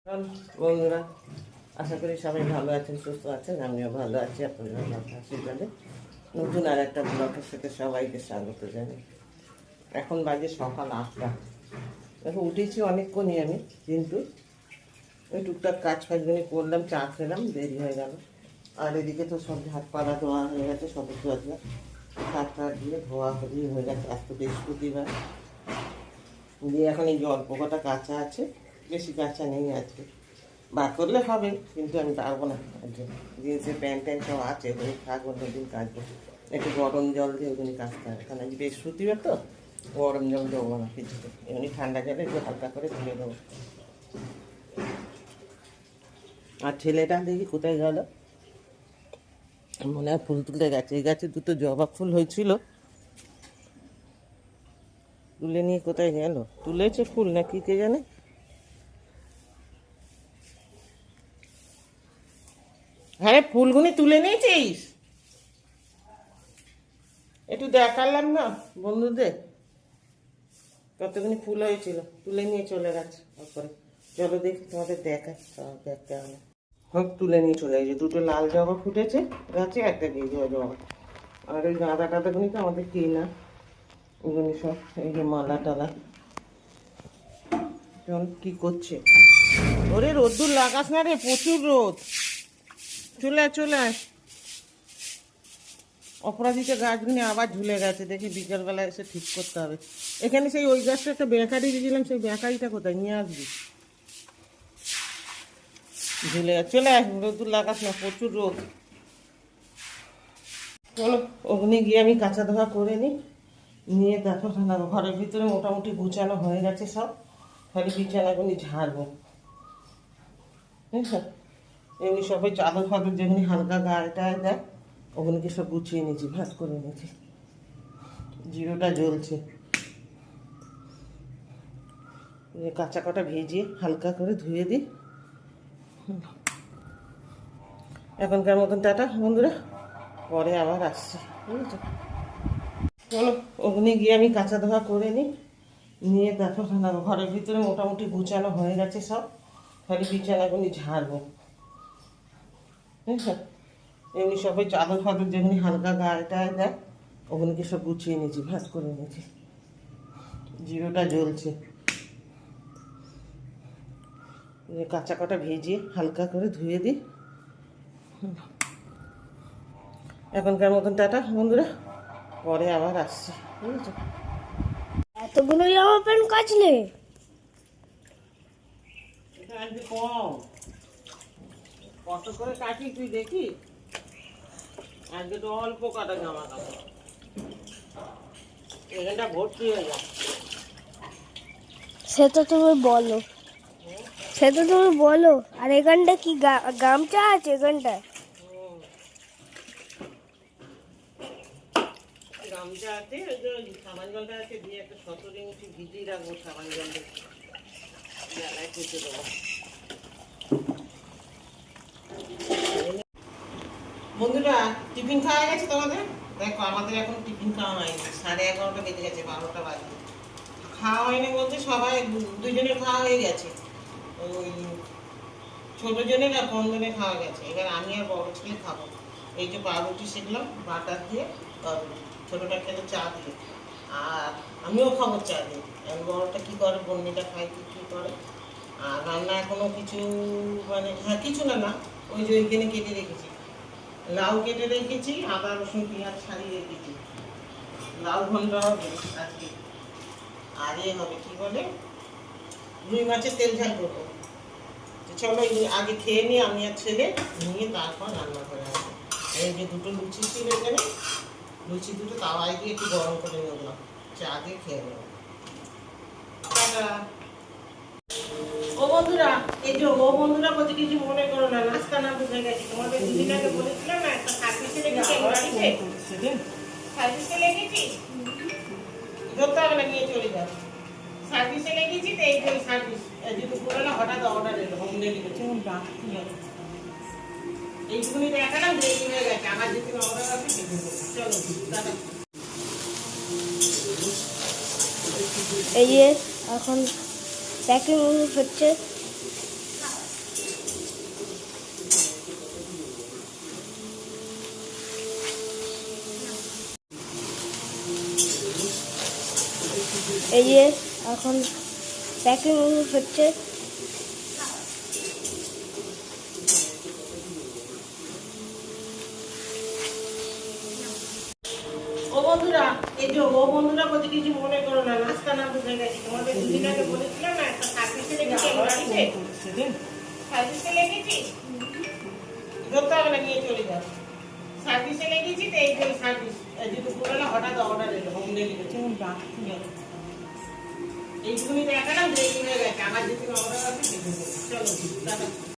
বন্ধুরা, আশা করি সবাই ভালো আছেন, সুস্থ আছেন। আমিও ভালো আছি। আপনাদের আশীর্বাদে নতুন আর একটা ব্লগের সাথে সবাইকে স্বাগত জানাই। এখন বাজে সকাল 8টা। এখন উঠেছি অনেকক্ষণই আমি, কিন্তু ওই টুকটাক কাজ ফাজগুলি করলাম, চা খেলাম, দেরি হয়ে গেল। আর এদিকে তো সব হাত পাড়া ধোয়া হয়ে গেছে, সব ধোয়া হাত টাত দিয়ে ধোয়া হয়ে গেছে। আজ তো বৃহস্পতিবার দিয়ে এখন এই যে অল্প কটা কাঁচা আছে, বেশি কাঁচা নেই আজকে। বার করলে হবে, কিন্তু আমি পারবো না। জিন্সের প্যান্ট ট্যান্ট সব আছে, ওগুলি থাক, অন্যদিন কাচবো। একটু গরম জল দিয়ে ওগুলি কাচতে হবে, কারণ আজ বৃহস্পতিবার তো গরম জল দেবো না কিছুতে, এমনি ঠান্ডা জলে একটু হালকা করে ধুয়ে দেবো। আর ছেলেটা দেখি কোথায় গেল, মনে হয় ফুল তুলতে গেছে। এই গাছে দুটো জবা ফুল হয়েছিল, তুলে নিয়ে কোথায় গেল? তুলেছে ফুল না কি কে জানে। হ্যাঁ, ফুলগুনি তুলে নিয়েছিস? একটু দেখালাম না বন্ধুদের, কতগুনি ফুল হয়েছিল, তুলে নিয়ে চলে গেছে। তারপরে চলো দেখি, তোমাদের দেখায়, সব দেখতে হবে। হোক, তুলে নিয়ে চলে গেছে। দুটো লাল জবা ফুটেছে গাছে, একটা গেরুয়া জবা। আর ওই গাঁদা টাদাগুনি তো আমাদের কেনা, ওগুলি সব এই যে মালা টালা। চল, কি করছে? ওরে রোদ্দুর লাগাস না রে, প্রচুর রোদ। চলে আয়, চলে আয়। অপরাজিতা গাছগুলি আবার ঝুলে গেছে, দেখি বিকেলবেলা এসে ঠিক করতে হবে। এখানে সেই ওই গাছটা একটা বেঁকারি দিয়েছিলাম, সেই বেঁকারিটা কোথায় নিয়ে আসবি? ঝুলে গেছে। চলে আয়, রোদ্দুর লাগাস না, প্রচুর রোদ। চলো, ওখানে গিয়ে আমি কাঁচা ধোয়া করে নিই, নিয়ে দেখো ঠান্ডা। ঘরের ভিতরে মোটামুটি গুছানো হয়ে গেছে সব, খালি বিছানাগুলি ঝাড়বো। বুঝছো, এমনি সবাই চাদর ফাদর যেগুলি হালকা গায়ে টায়ে দেয়, ওগুলিকে সব গুছিয়ে নিয়েছি, ভাজ করে নিয়েছি। জিরোটা জ্বলছে, কাঁচা কটা ভেজিয়ে হালকা করে ধুয়ে দিই। এখনকার মতন টাটা বন্ধুরা, পরে আবার আসছি, বুঝেছো। চলো, ওখানে গিয়ে আমি কাঁচা ধোয়া করে নিই, নিয়ে দেখো ঠান্ডা। ঘরের ভিতরে মোটামুটি গুছানো হয়ে গেছে সব, খালি বিছানাগুলি ঝাড়বো। বুঝছো, এমনি সবাই চাদর ফাদর যেগুলি হালকা গায়ে টায়ে দেয়, ওগুলিকে সব গুছিয়ে নিয়েছি, ভাজ করে নিয়েছি। জিরোটা জ্বলছে, কাঁচা কটা ভেজিয়ে হালকা করে ধুয়ে দিই। এখনকার মতন টাটা বন্ধুরা, পরে আবার আসছি, বুঝেছো। এতগুলো জামা প্যান্ট কাচলে? এটা আজকে কম, কত করে কাটি তুই দেখি। আজকে তো অল্প কাটা জামা কাপড়, এখানটা ভর্তি হয়ে যায়। সেটা তুমি বলো, সেটা তুমি বলো। আর এখানটা কি গামছা আছে এখানটায়? গামছা আছে, ওই যে সাবান জলটা আছে, দিয়ে একটা 17 ইঞ্চি ভিজিয়ে রাখবো সাবান জলটা, বেলায় কেটে দেবো। বন্ধুরা, টিফিন খাওয়া গেছে তোমাদের? দেখো, আমাদের এখন টিফিন খাওয়া হয়নি, 11:30 বেজে গেছে, 12টা বাজে। খাওয়া হয়নি বলতে সবাই দুজনের খাওয়া হয়ে গেছে, ওই ছোটো জনের আর কম জনের খাওয়া গেছে। এবার আমি আর বড় ছেলে খাবো। এই যে পাউরুটি শিখলাম বাটার দিয়ে, পাউরুটি ছোটোটা খেলে চা দিয়ে, আর আমিও খাবো চা দিয়ে। আর বড়টা কী করে, বন্নিটা খাই কী করে। আর রান্না এখনও কিছু, মানে হ্যাঁ কিছু না না, ওই যে ওইখানে কেটে রেখেছি, লাউ কেটে রেখেছি, আদা রসুন পেঁয়াজ ছাড়িয়ে রেখেছি। লাউ ঘন্টা হবে আজকে। আর এ হবে কী বলে, রুই মাছের তেল ঝাল করবো। চলো আগে খেয়ে নিই আমি আর ছেলে, নিয়ে তারপর রান্না করে আসবো। এই যে দুটো লুচি ছিল এখানে, লুচি দুটো তাওয়ায় দিয়ে একটু গরম করে নিলাম, চা দিয়ে খেয়ে নেব। ও বন্ধুরা, এই যে ও বন্ধুরা বলতে কিছু মনে করো না, নাস্তা না বুঝে গেছি। তোমাদের দুদিন আগে বলেছিলাম না, একটা সার্ভিসে লেগেছি, সার্ভিসে লেগেছি, ধরতে হবে না, নিয়ে চলে যাও। সার্ভিসে লেগেছি তো, এই যে সার্ভিস যদি পুরোনো হঠাৎ অর্ডার এলো, হোম ডেলিভারি। এইটুকুনি দেখালাম, দেরি হয়ে গেছে, আমার যেদিন অর্ডার আছে সেদিন। চলো দাদা, এই যে এখন প্যাকিং হচ্ছে। এই যে এখন প্যাকিং হচ্ছে। ও বন্ধুরা, এই যে ও বন্ধুরা বলতে কিছু মনে করো না, নাস্তা না বুঝে গেছি। তোমাদের দুদিন আগে বলেছিলাম না, একটা সার্ভিসে লেগেছি গাড়িতে, সার্ভিসে লেগেছি, ধরতে হবে না, নিয়ে চলে যাও। সার্ভিসে লেগেছি তো এই যে সার্ভিস যে দুপুরবেলা হঠাৎ অর্ডার এলো, হোম ডেলিভারি। এইটুকুনি দেখালাম, যে হয়ে গেছে, আবার যেদিন অর্ডার আছে সেদিন। চলো টাটা।